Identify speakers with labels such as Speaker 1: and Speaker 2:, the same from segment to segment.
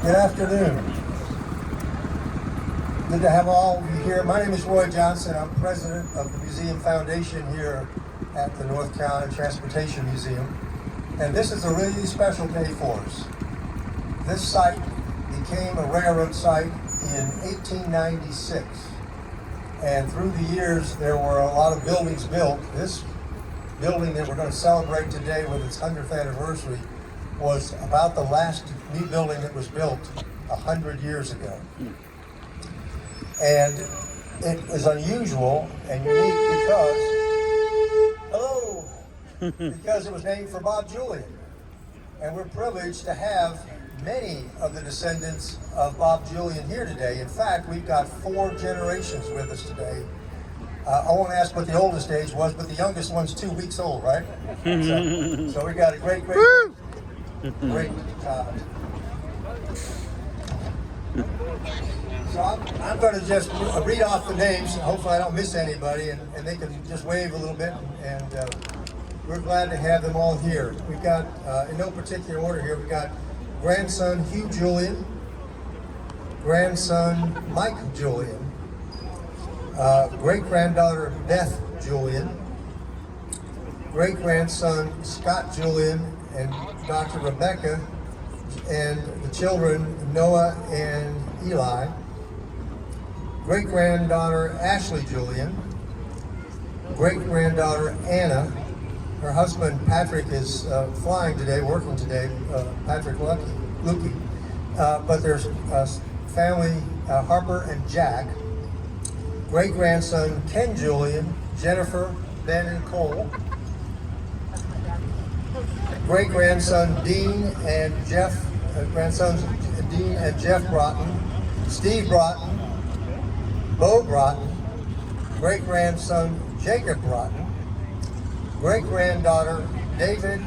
Speaker 1: Good afternoon. Good to have all of you here. My name is Roy Johnson. I'm president of the Museum Foundation here at the North Carolina Transportation Museum. And this is a really special day for us. This site became a railroad site in 1896. And through the years, there were a lot of buildings built. This building that we're going to celebrate today with its 100th anniversary was about the last new building that was built 100 years ago. And it is unusual and unique because it was named for Bob Julian. And we're privileged to have many of the descendants of Bob Julian here today. In fact, we've got 4 generations with us today. I won't ask what the oldest age was, but the youngest one's 2 weeks old, right? So we got a great child. So I'm going to just read off the names. Hopefully I don't miss anybody, and they can just wave a little bit. And we're glad to have them all here. We've got, in no particular order here, we've got grandson Hugh Julian, grandson Mike Julian, great-granddaughter Beth Julian, great-grandson Scott Julian and Dr. Rebecca, and the children Noah and Eli, great-granddaughter Ashley Julian, great-granddaughter Anna. Her husband Patrick is flying today, working today, Patrick Lukey. But there's family Harper and Jack, great-grandson Ken Julian, Jennifer, Ben, and Cole, great-grandson Dean and Jeff, grandsons Dean and Jeff Broughton, Steve Broughton, Bo Broughton, great-grandson Jacob Broughton, great-granddaughter David,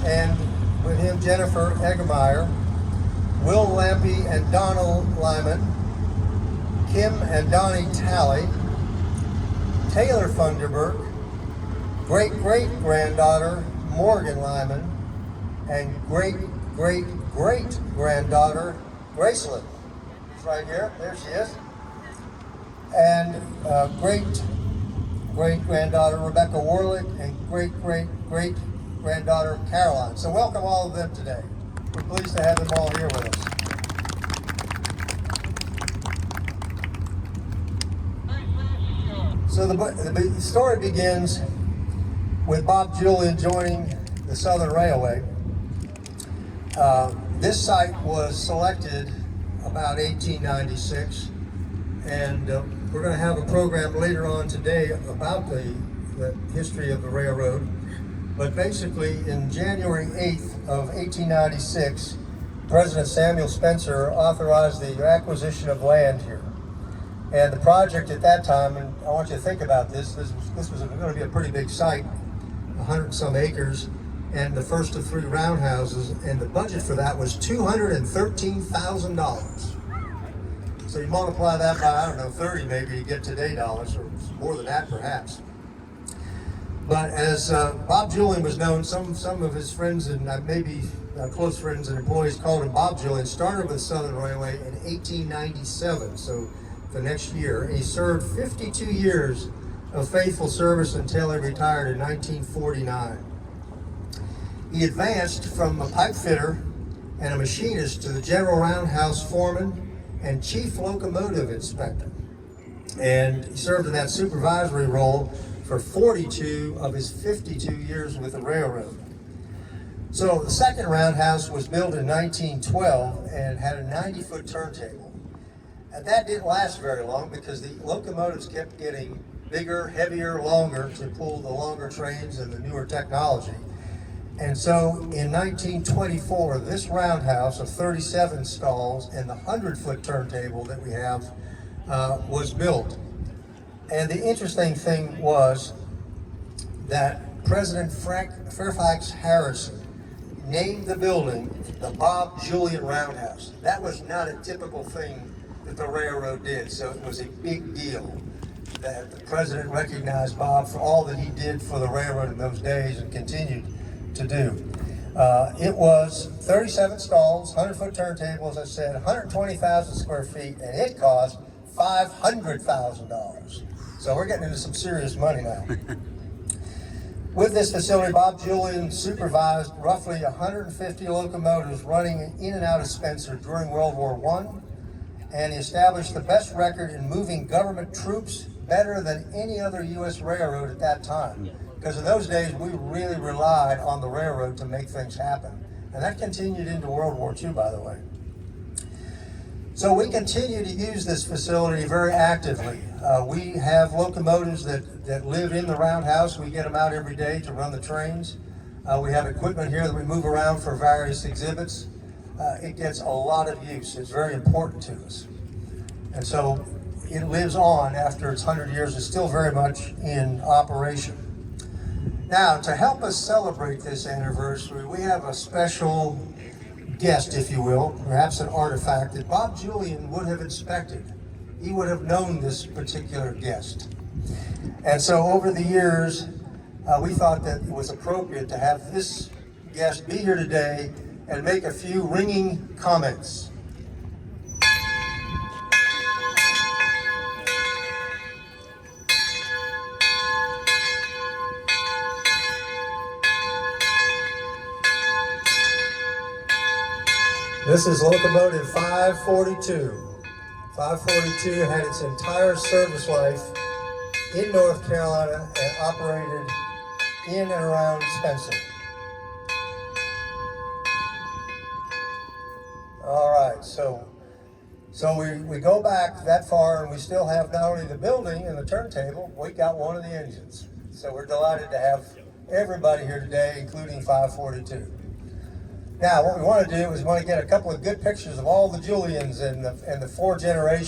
Speaker 1: and with him Jennifer Eggemeyer, Will Lampy and Donald Lyman, Kim and Donnie Talley, Taylor Funderburk, great-great-granddaughter Morgan Lyman, and great-great-great-granddaughter Graceland. She's right here. There she is. And great-great-granddaughter Rebecca Warlick and great-great-great-granddaughter Caroline. So welcome all of them today. We're pleased to have them all here with us. So the story begins with Bob Julian joining the Southern Railway. This site was selected about 1896, and we're going to have a program later on today about the history of the railroad. But basically, in January 8th of 1896, President Samuel Spencer authorized the acquisition of land here. And the project at that time, and I want you to think about this was going to be a pretty big site, 100 and some acres, and the first of 3 roundhouses, and the budget for that was $213,000. So you multiply that by, I don't know, 30 maybe, you get today dollars, or more than that perhaps. But as Bob Julian was known, some of his friends and maybe close friends and employees called him Bob Julian, started with Southern Railway in 1897, so the next year. He served 52 years of faithful service until he retired in 1949. He advanced from a pipe fitter and a machinist to the general roundhouse foreman and chief locomotive inspector. And he served in that supervisory role for 42 of his 52 years with the railroad. So the second roundhouse was built in 1912 and had a 90-foot turntable. And that didn't last very long because the locomotives kept getting bigger, heavier, longer to pull the longer trains and the newer technology. And so in 1924, this roundhouse of 37 stalls and the 100-foot turntable that we have was built. And the interesting thing was that President Fairfax Harrison named the building the Bob Julian Roundhouse. That was not a typical thing that the railroad did, so it was a big deal that the president recognized Bob for all that he did for the railroad in those days and continued to do. It was 37 stalls, 100-foot turntable, as I said, 120,000 square feet, and it cost $500,000. So we're getting into some serious money now. With this facility, Bob Julian supervised roughly 150 locomotives running in and out of Spencer during World War I, and he established the best record in moving government troops better than any other U.S. railroad at that time. Because in those days, we really relied on the railroad to make things happen. And that continued into World War II, by the way. So we continue to use this facility very actively. We have locomotives that live in the roundhouse. We get them out every day to run the trains. We have equipment here that we move around for various exhibits. It gets a lot of use. It's very important to us. And so it lives on after its 100 years. It's still very much in operation. Now, to help us celebrate this anniversary, we have a special guest, if you will, perhaps an artifact that Bob Julian would have inspected. He would have known this particular guest. And so over the years, we thought that it was appropriate to have this guest be here today and make a few ringing comments. This is locomotive 542. 542 had its entire service life in North Carolina and operated in and around Spencer. All right, so we go back that far and we still have not only the building and the turntable, we got one of the engines. So we're delighted to have everybody here today, including 542. Now, what we want to do is we want to get a couple of good pictures of all the Julians and the four generations.